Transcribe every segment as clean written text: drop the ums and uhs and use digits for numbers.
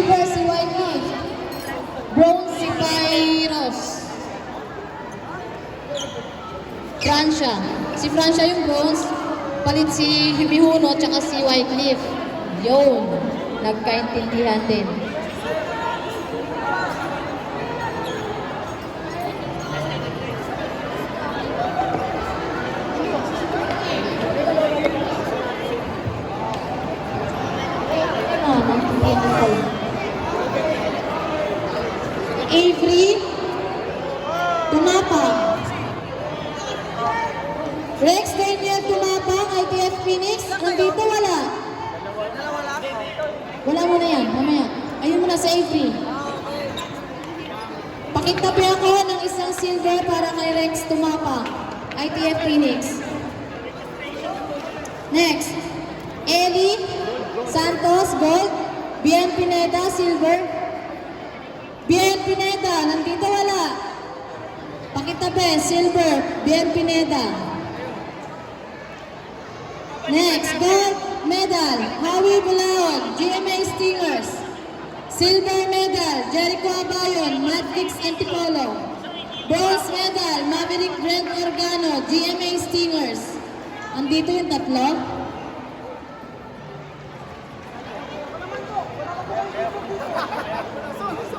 Silver si Wycliffe. Bronze si Kairos. Francia. Si Francia yung bronze. Palit si Mihuno tsaka si Wycliffe. Yun. Nagkaintindihan din. Avery Tumapang. Rex Daniel Tumapang, ITF Phoenix. Nandito wala. Wala mo na yan, mamaya. Ayun mo na sa Avery. Pakitabi ako ng isang silver para kay Rex Tumapang, ITF Phoenix. Next, Ellie Santos, gold. Bien Pineda, silver. Bien Pineda, nandito wala. Pakitabi, silver, Bien Pineda. Next, gold medal, Howie Bulaon, GMA Stingers. Silver medal, Jericho Abayon, Matrix Antipolo. Bronze medal, Maverick Brent Organo, GMA Stingers. Andito yung tatlo.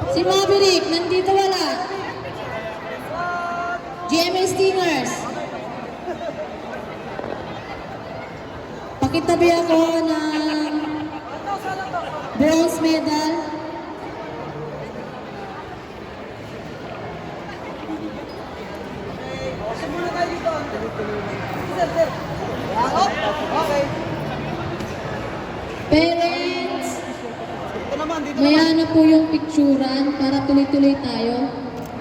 Si Maverick, nandito wala. GMA Stingers. Pakitabi ako ng bronze medal. Parents, maya na po yung picturean para tuloy-tuloy tayo.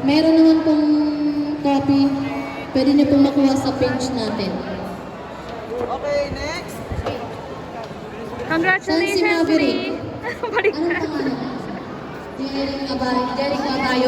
Meron naman pong copy. Pwede niyo pong makuha sa page natin. Okay, next. Congratulations, Lee! Balik Anong pangalan? Jericho Abayo.